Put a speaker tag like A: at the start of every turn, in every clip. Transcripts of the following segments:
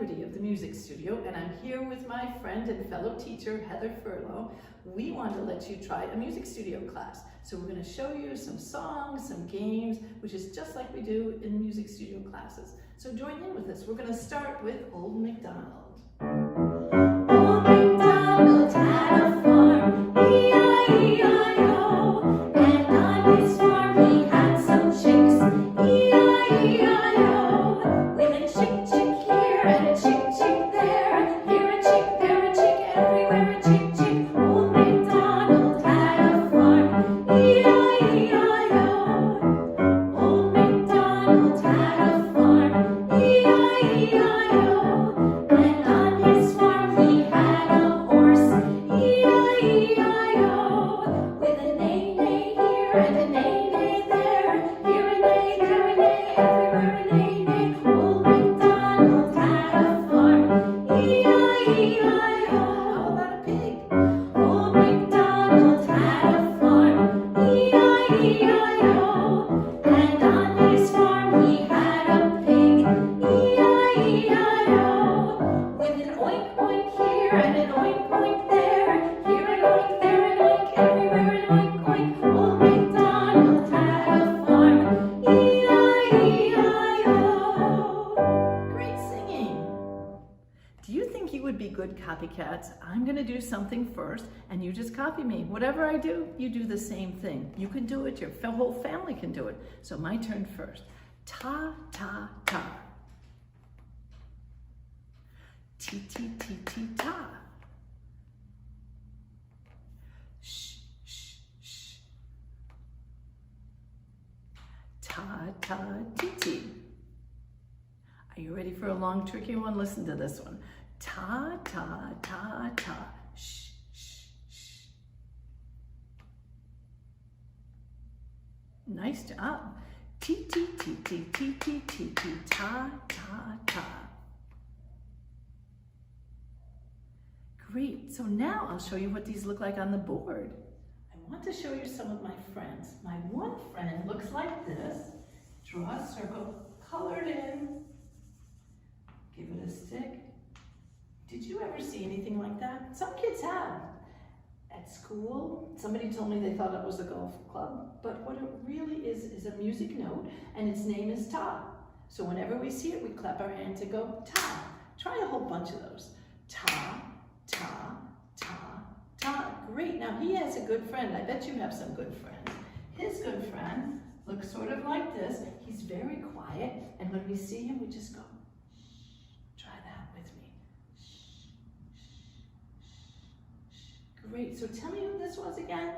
A: celebrity of the music studio, and I'm here with my friend and fellow teacher, Heather Furlow. We want to let you try a music studio class. So we're going to show you some songs, some games, which is just like we do in music studio classes. So join in with us. We're going to start with Old Macdonald. Old Macdonald had a farm, E-I-E-I-O, and on his farm he had some chicks, E-I-E-I-O, with a chick chick here and a chick chick there, here a chick, there a chick, everywhere a chick chick. Old Macdonald had a farm, E-I-E-I-O, Old Macdonald had a farm, E-I-E-I-O, and on his farm he had a horse, E-I-E-I-O, with a neigh-neigh here and a neigh-neigh there, here a neigh, there a neigh, everywhere a neigh-neigh. Old Macdonald had a farm, E-I-E-I-O. How about a pig? Old Macdonald had a farm, E-I-E-I-O, and on his farm he had a pig, E-I-E-I-O, with an oink oink here and an oink oink there, here an oink, there an oink, everywhere an oink oink. Old Macdonald had a farm, E-I-E-I-O. Great singing! Do you think you would be good copycats? I'm going to do something first and you just copy me. Whatever I do, you do the same thing. You can do it, your whole family can do it. So my turn first. Ta, ta, ta. Ti, ti, ti, ti, ta. Shh, shh, shh. Ta, ta, ti, ti. Are you ready for a long, tricky one? Listen to this one. Ta, ta, ta, ta. Shh, shh, shh. Nice job. Ti, ti, ti, ti, ti, ti, ti, ti, ta, ta, ta. Great. So now I'll show you what these look like on the board. I want to show you some of my friends. My one friend looks like this. Draw a circle, color it in. Give it a stick. Did you ever see anything like that? Some kids have. At school, somebody told me they thought it was a golf club, but what it really is a music note, and its name is ta. So whenever we see it, we clap our hands and go ta. Try a whole bunch of those. Ta, ta, ta, ta. Great. Now he has a good friend. I bet you have some good friends. His good friend looks sort of like this. He's very quiet, and when we see him, we just go. Try that with me. Great. So tell me who this was again.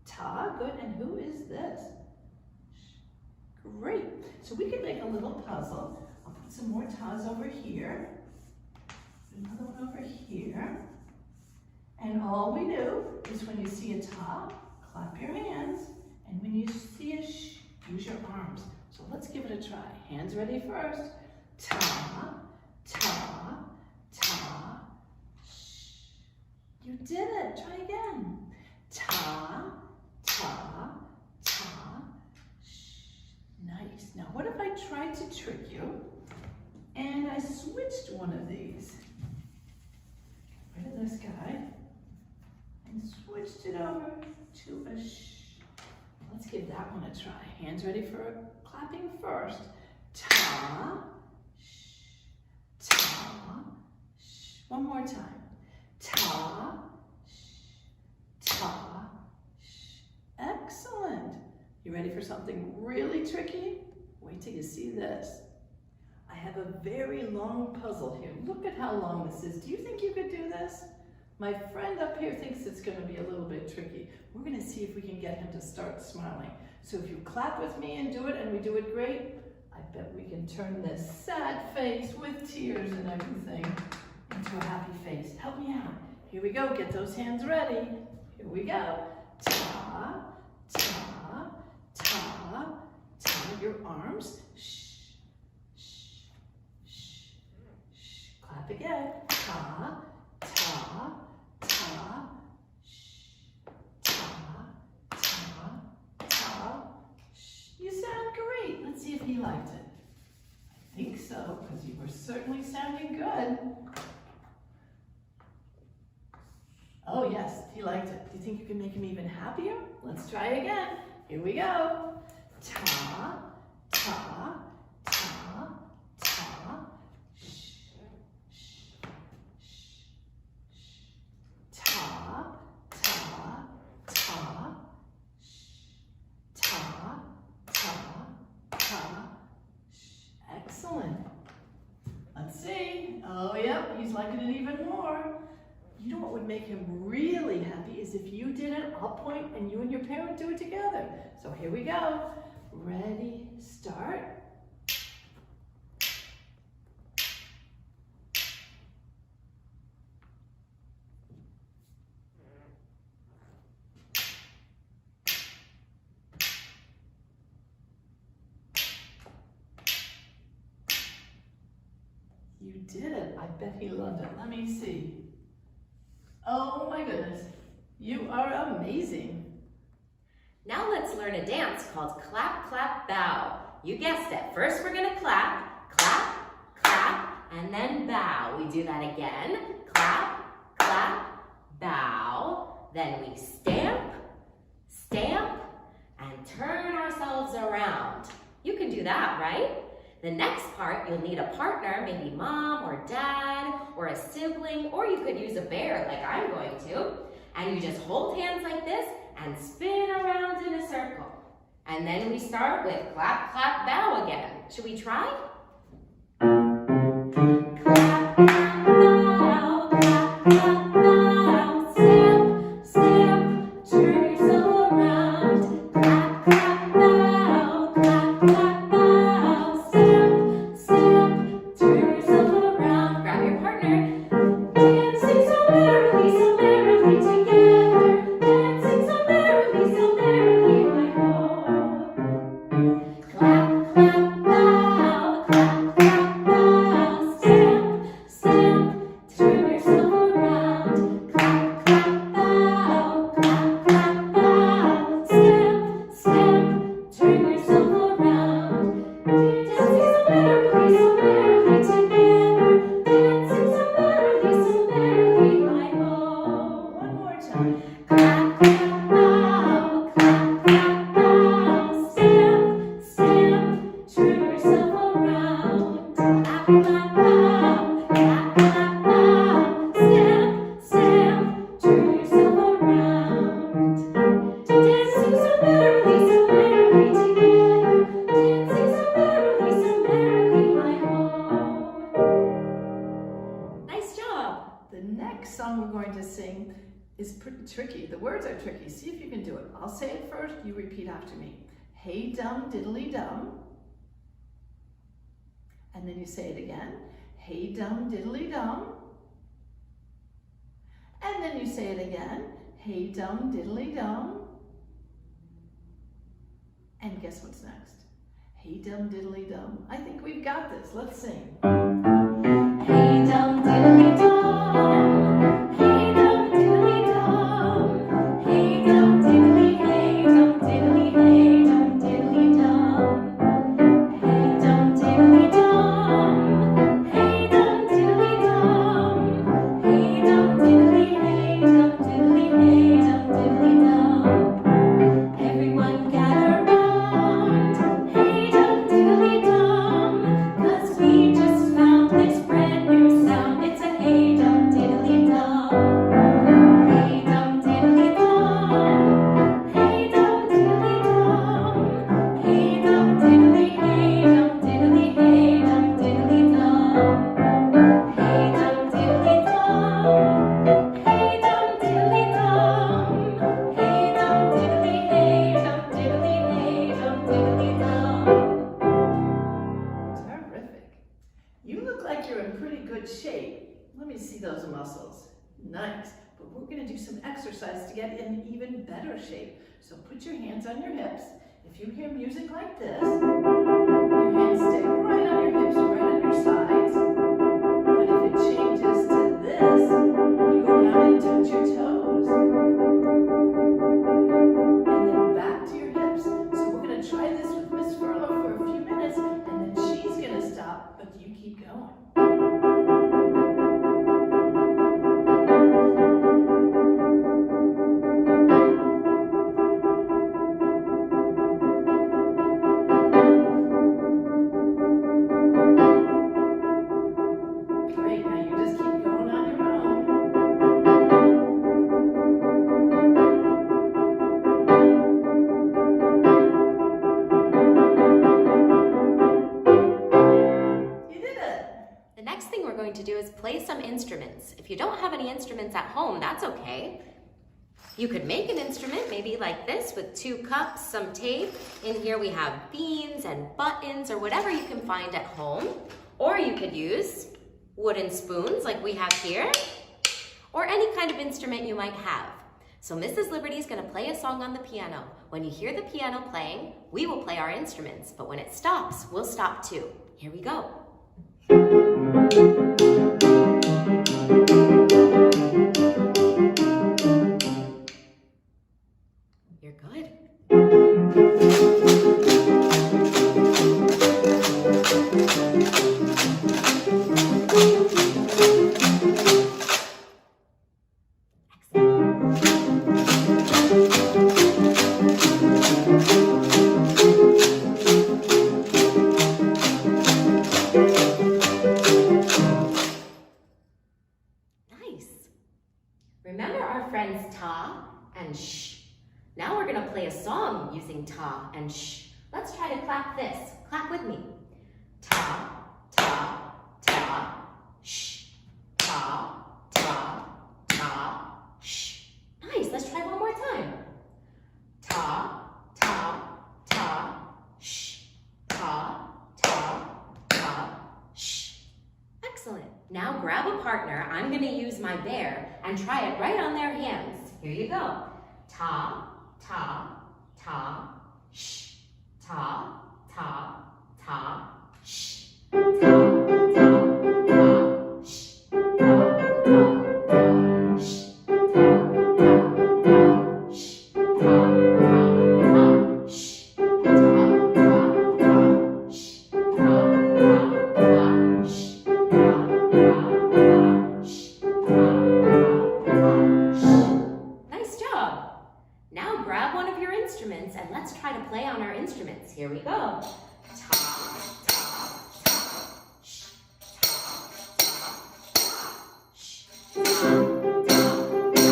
A: Ta. Good. And who is this? Great. So we can make a little puzzle. I'll put some more tas over here. Another one over here. And all we do is when you see a ta, clap your hands. And when you see a sh, use your arms. So let's give it a try. Hands ready first. Ta, ta, ta, sh. You did it. Try again. Ta, ta, ta, sh. Nice. Now what if I tried to trick you and I switched one of these? Rid of this guy and switched it over to a sh. Let's give that one a try. Hands ready for clapping first. Ta, sh, ta, sh. One more time. Ta, sh, ta, sh. Excellent. You ready for something really tricky? Wait till you see this. I have a very long puzzle here. Look at how long this is. Do you think you could do this? My friend up here thinks it's going to be a little bit tricky. We're going to see if we can get him to start smiling. So if you clap with me and do it, and we do it great, I bet we can turn this sad face with tears and everything into a happy face. Help me out. Here we go. Get those hands ready. Here we go. Ta, ta, ta, ta. Your arms. Shh, shh, shh, shh. Clap again. Ta, ta, ta, sh, ta, ta, ta, sh. You sound great. Let's see if he liked it. I think so. because you were certainly sounding good. Oh yes, he liked it. Do you think you can make him even happier? Let's try again. Here we go. Ta, ta, ta, ta, sh, sh, sh, sh. Ta, ta, ta, sh, ta, ta, ta, sh. Excellent. Let's see. Oh, yep, he's liking it even more. You know what would make him really happy is if you did it, I'll point, and you and your parent do it together. So here we go. Ready, start. You did it. I bet he loved it. Let me see. Oh my goodness, you are amazing.
B: Now let's learn a dance called clap, clap, bow. You guessed it. First we're gonna clap, clap, clap, and then bow. We do that again. Clap, clap, bow. Then we stamp, stamp, and turn ourselves around. You can do that, right? The next part, you'll need a partner, maybe mom or dad or a sibling, or you could use a bear like I'm going to. And you just hold hands like this and spin around in a circle. And then we start with clap, clap, bow again. Should we try? Clap, clap, bow, clap, clap, bow. Stamp, stamp, turn yourself around. Clap, clap, bow, clap, clap, bow. Stamp, stamp, turn yourself around. Grab your partner. Dancing so merrily together. Dancing so merrily, my ho. Clap, clap, bow, clap, clap, bow. Stamp, stamp, turn yourself around. Clap, clap, bow, clap, clap, bow. Stamp, stamp, turn yourself around. Dancing so merrily together. Dancing so merrily, my ho.
A: One more time.
B: Clap, clap, bow, clap, clap, bow. Stamp, stamp, turn yourself around. Clap, clap, bow, clap, clap, bow. Stamp, stamp, turn yourself around. Dancing so merrily together. Dancing so merrily, my ho. Nice job.
A: The next song we're going to sing is pretty tricky. The words are tricky. See if you can do it. I'll say it first, you repeat after me. Hey dum diddly dum. And then you say it again. Hey dum diddly dum. And then you say it again. Hey dum diddly dum. And guess what's next? Hey dum diddly dum. I think we've got this. Let's sing.
B: Hey dum diddly dum, hey dum diddly dum, hey dum diddly, hey dum diddly, hey dum diddly dum, hey dum diddly dum, hey dum diddly dum, hey dum diddly, hey dum diddly, hey dum diddly dum. Everyone gather round, hey dum diddly dum, 'cause we just found this brand new sound. It's a hey dum diddly dum. Hey dum diddly dum. Hey dum diddly dum. Hey dum diddly, hey dum diddly, hey dum diddly dum. Hey dum diddly dum. Hey dum diddly dum. Hey dum diddly, hey dum diddly, hey dum diddly dum.
A: Terrific. You look like you're in pretty good shape. Let me see those muscles. Nice. But we're going to do some exercise to get in even better shape. So put your hands on your hips. If you hear music like this, your hands stay right on your hips, right on your sides. But if it changes to this, you go down and touch your toes. And then back to your hips. So we're going to try this with Miss Furlow for a few minutes, and then she's going to stop, but you keep going. Great, now you just keep going on your own. You did it.
B: The next thing we're going to do is play some instruments. If you don't have any instruments at home, that's okay. You could make an instrument, maybe like this, with 2 cups, some tape. In here we have beans and buttons or whatever you can find at home. Or you could use wooden spoons like we have here, or any kind of instrument you might have. So Mrs. Liberty is going to play a song on the piano. When you hear the piano playing, we will play our instruments, but when it stops, we'll stop too. Here we go. You're good. Remember our friends ta and sh. Now we're going to play a song using ta and sh. Let's try to clap this. Clap with me. Ta, ta, ta, sh. Ta, ta, ta, sh. Nice. Let's try one more time. Ta, ta, ta, sh. Ta, ta, ta, sh. Excellent. Now grab a partner. I'm going to use my bear and try it right on their hands. Here you go. Ta, ta, ta, sh. Ta, ta, ta, sh. Ta, ta, ta, sh. Ta, ta, ta, sh. Ta, ta, ta, sh. Ta, ta, ta, sh. Ta, ta, ta, sh. Nice job. Now grab one of your instruments and let's try to play on our instruments. Here we go. Ta, ta, ta, sh. Ta, ta, ta,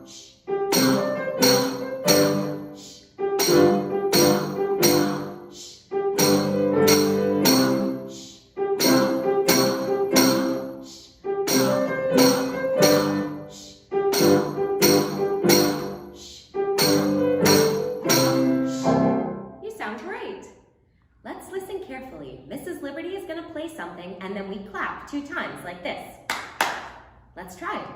B: sh. Ta, ta, ta, sh. Ta, ta, ta, sh. Ta, ta, ta, sh. You sound great. Let's listen carefully. Mrs. Liberty is going to play something and then we clap 2 times like this. Let's try it.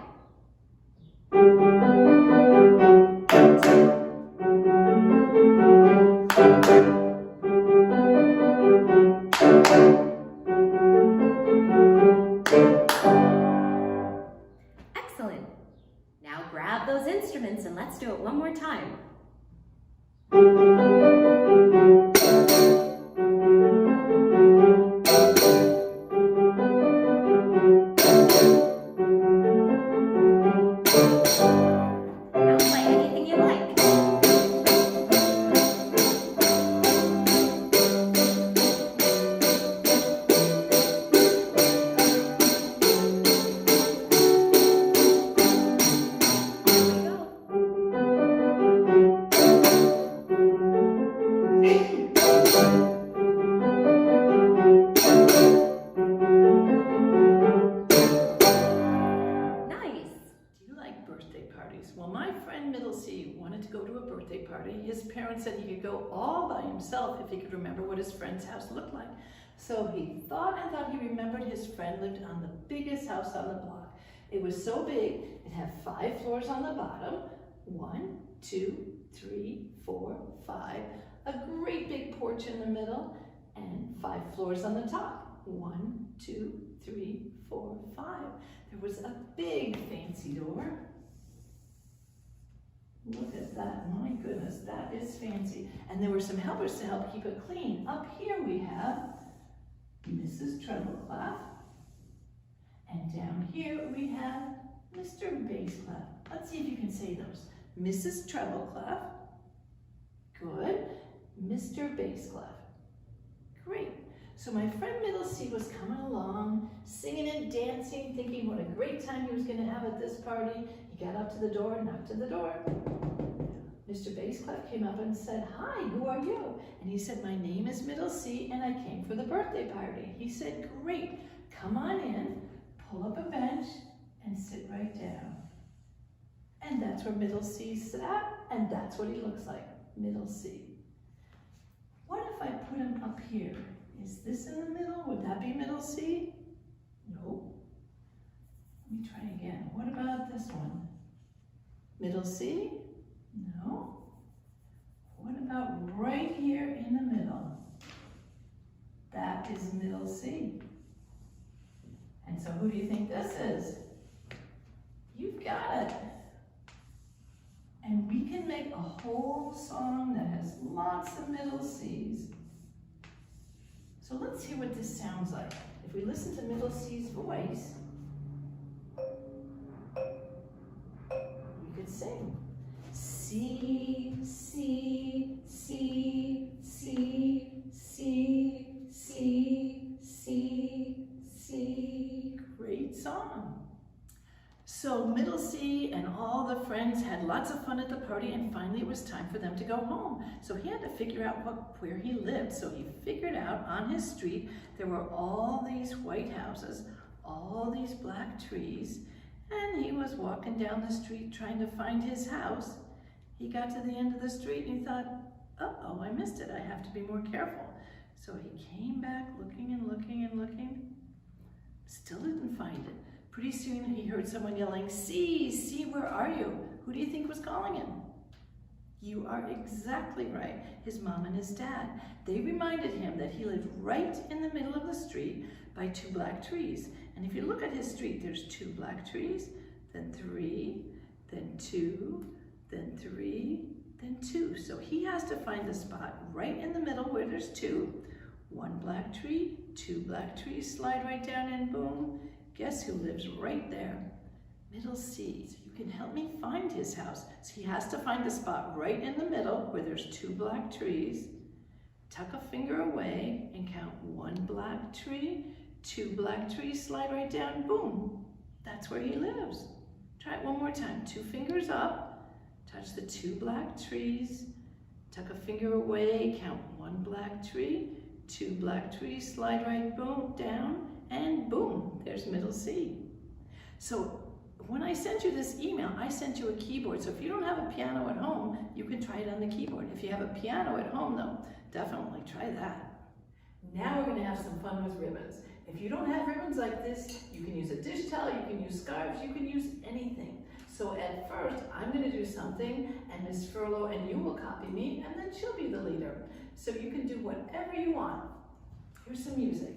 B: Excellent. Now grab those instruments and let's do it one more time. Now play anything you like.
A: Well, my friend Middle C wanted to go to a birthday party. His parents said he could go all by himself if he could remember what his friend's house looked like. So he thought and thought he remembered his friend lived on the biggest house on the block. It was so big, it had 5 floors on the bottom. 1, 2, 3, 4, 5. A great big porch in the middle and 5 floors on the top. 1, 2, 3, 4, 5. There was a big fancy door. Look at that, my goodness, that is fancy. And there were some helpers to help keep it clean. Up here we have Mrs. Treadleclaff here we have Mr. Bass Clef. Let's see if you can say those. Mrs. Treble Clef. Good. Mr. Bass Clef. Great. So my friend Middle C was coming along, singing and dancing, thinking what a great time he was going to have at this party. He got up to the door, knocked at the door. Mr. Bass Clef came up and said, "Hi, who are you?" And he said, "My name is Middle C and I came for the birthday party." He said, "Great, come on in, pull up a bench and sit right down." And that's where Middle C sat, and that's what he looks like, Middle C. What if I put him up here? Is this in the middle? Would that be Middle C? No. Let me try again. What about this one? Middle C? No. What about right here in the middle? That is Middle C. And so who do you think this is? You've got it. And we can make a whole song that has lots of middle C's. So let's hear what this sounds like. If we listen to Middle C's voice, we could sing. C, C, C, C, C, C, C, C. Great song. So Middle C and all the friends had lots of fun at the party, and finally it was time for them to go home. So he had to figure out where he lived. So he figured out on his street there were all these white houses, all these black trees, and he was walking down the street trying to find his house. He got to the end of the street and he thought, uh-oh, I missed it. I have to be more careful. So he came back looking and looking and looking, still didn't find it. Pretty soon he heard someone yelling, "C, C, where are you?" Who do you think was calling him? You are exactly right, his mom and his dad. They reminded him that he lived right in the middle of the street by two black trees. And if you look at his street, there's two black trees, then three, then two, then three, then two. So he has to find the spot right in the middle where there's two. One black tree, two black trees, slide right down and boom. Guess who lives right there? Middle C. So you can help me find his house. So he has to find the spot right in the middle where there's two black trees. Tuck a finger away and count one black tree, two black trees, slide right down, boom. That's where he lives. Try it one more time. 2 fingers up, touch the 2 black trees, tuck a finger away, count 1 black tree, 2 black trees, slide right, boom, down, and boom, there's Middle C. So when I sent you this email, I sent you a keyboard. So if you don't have a piano at home, you can try it on the keyboard. If you have a piano at home though, definitely try that. Now we're gonna have some fun with ribbons. If you don't have ribbons like this, you can use a dish towel, you can use scarves, you can use anything. So at first, I'm gonna do something, and Miss Furlow and you will copy me, and then she'll be the leader. So you can do whatever you want. Here's some music.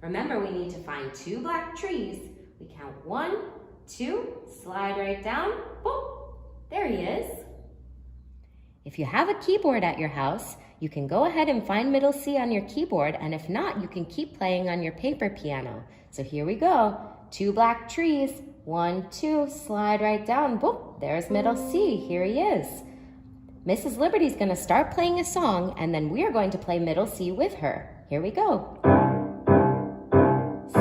C: Remember, we need to find 2 black trees. We count 1, 2, slide right down, boom, there he is. If you have a keyboard at your house, you can go ahead and find middle C on your keyboard, and if not, you can keep playing on your paper piano. So here we go, 2 black trees, 1, 2, slide right down, boom, there's middle C, here he is. Mrs. Liberty's gonna start playing a song, and then we're going to play middle C with her. Here we go. C.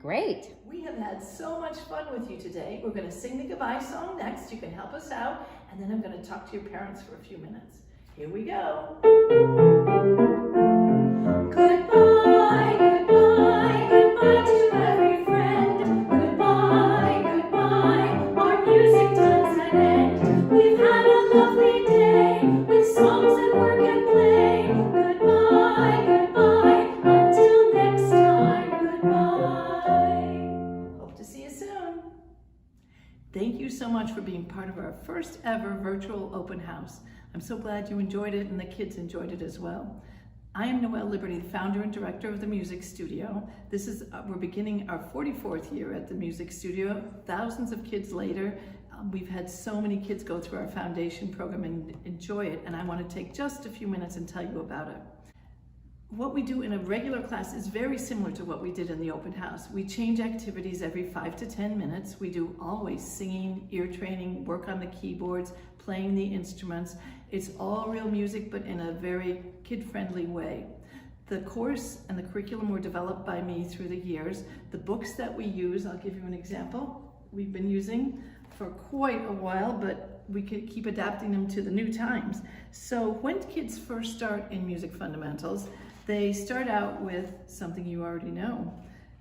C: Great.
A: We have had so much fun with you today. We're going to sing the goodbye song next. You can help us out, and then I'm going to talk to your parents for a few minutes. Here we go.
B: Goodbye, goodbye, goodbye to every friend. Goodbye, goodbye, our music time's at end. We've had a lovely day with songs and work and play. Goodbye, goodbye, until next time, goodbye.
A: Hope to see you soon. Thank you so much for being part of our first ever virtual open house. I'm so glad you enjoyed it and the kids enjoyed it as well. I am Noelle Liberty, the founder and director of the Music Studio. We're beginning our 44th year at the Music Studio. Thousands of kids later, we've had so many kids go through our foundation program and enjoy it, and I want to take just a few minutes and tell you about it. What we do in a regular class is very similar to what we did in the open house. We change activities every 5 to 10 minutes. We do always singing, ear training, work on the keyboards, playing the instruments. It's all real music, but in a very kid-friendly way. The course and the curriculum were developed by me through the years. The books that we use, I'll give you an example, we've been using for quite a while, but we could keep adapting them to the new times. So when kids first start in music fundamentals, they start out with something you already know,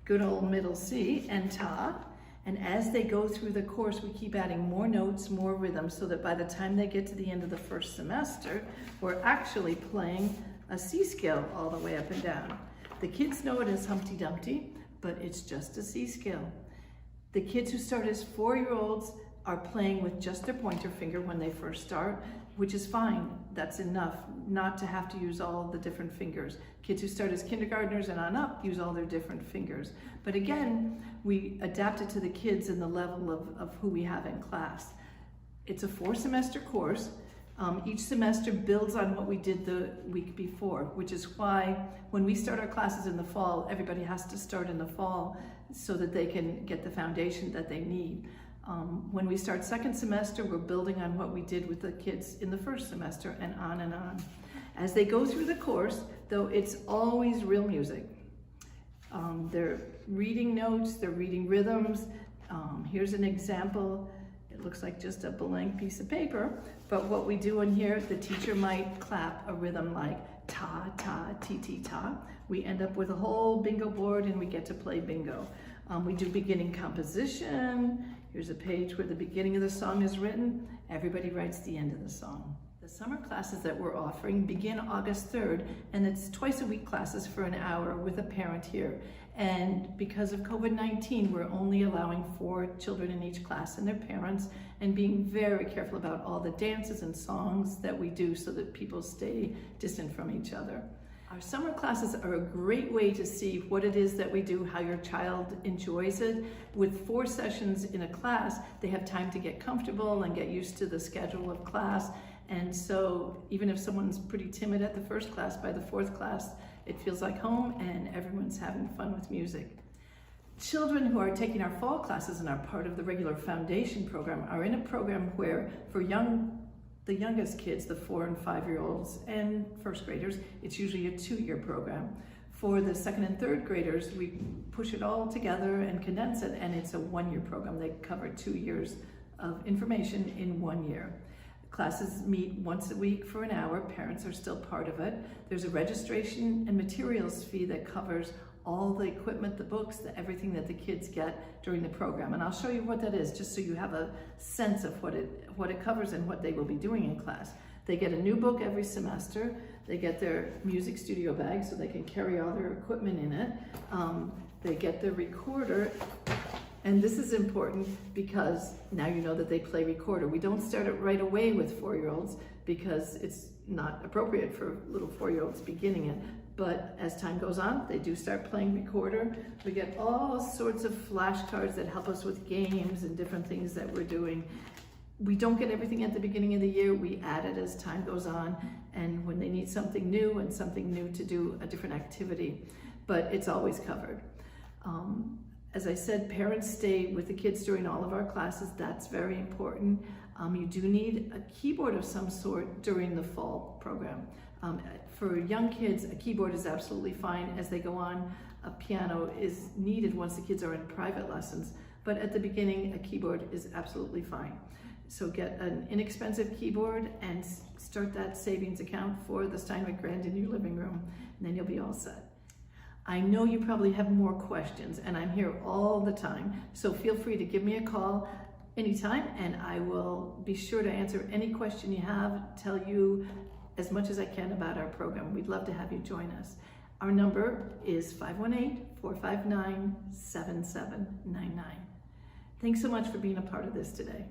A: good old middle C and ta. And as they go through the course, we keep adding more notes, more rhythm, so that by the time they get to the end of the first semester, we're actually playing a C scale all the way up and down. The kids know it as Humpty Dumpty, but it's just a C scale. The kids who start as 4-year-olds are playing with just their pointer finger when they first start, which is fine. That's enough not to have to use all the different fingers. Kids who start as kindergartners and on up use all their different fingers. But again, we adapt it to the kids and the level of who we have in class. It's a 4-semester course. Each semester builds on what we did the week before, which is why when we start our classes in the fall, everybody has to start in the fall so that they can get the foundation that they need. When we start second semester, we're building on what we did with the kids in the first semester, and on and on. As they go through the course, though, it's always real music. They're reading notes, they're reading rhythms. Here's an example. It looks like just a blank piece of paper, but what we do in here, the teacher might clap a rhythm like ta, ta, ti, ti, ta. We end up with a whole bingo board and we get to play bingo. We do beginning composition. Here's a page where the beginning of the song is written. Everybody writes the end of the song. The summer classes that we're offering begin August 3rd, and it's twice-a-week classes for an hour with a parent here. And because of COVID-19, we're only allowing 4 children in each class and their parents, and being very careful about all the dances and songs that we do so that people stay distant from each other. Our summer classes are a great way to see what it is that we do, how your child enjoys it. With 4 sessions in a class, they have time to get comfortable and get used to the schedule of class. And so even if someone's pretty timid at the first class, by the 4th class, it feels like home and everyone's having fun with music. Children who are taking our fall classes and are part of the regular foundation program are in a program where for the youngest kids, the 4 and 5-year-olds and first graders, it's usually a 2-year program. For the 2nd and 3rd graders, we push it all together and condense it, and it's a 1-year program. They cover 2 years of information in 1 year. Classes meet once a week for an hour. Parents are still part of it. There's a registration and materials fee that covers all the equipment, the books, everything that the kids get during the program. And I'll show you what that is, just so you have a sense of what it covers and what they will be doing in class. They get a new book every semester. They get their music studio bag so they can carry all their equipment in it. They get their recorder. And this is important because now you know that they play recorder. We don't start it right away with 4-year-olds because it's not appropriate for little 4-year-olds beginning it. But as time goes on, they do start playing recorder. We get all sorts of flashcards that help us with games and different things that we're doing. We don't get everything at the beginning of the year. We add it as time goes on, and when they need something new and something new to do, a different activity. But it's always covered. As I said, parents stay with the kids during all of our classes. That's very important. You do need a keyboard of some sort during the fall program. For young kids, a keyboard is absolutely fine. As they go on, a piano is needed once the kids are in private lessons. But at the beginning, a keyboard is absolutely fine. So get an inexpensive keyboard and start that savings account for the Steinway Grand in your living room, and then you'll be all set. I know you probably have more questions, and I'm here all the time, so feel free to give me a call anytime, and I will be sure to answer any question you have, tell you as much as I can about our program. We'd love to have you join us. Our number is 518-459-7799. Thanks so much for being a part of this today.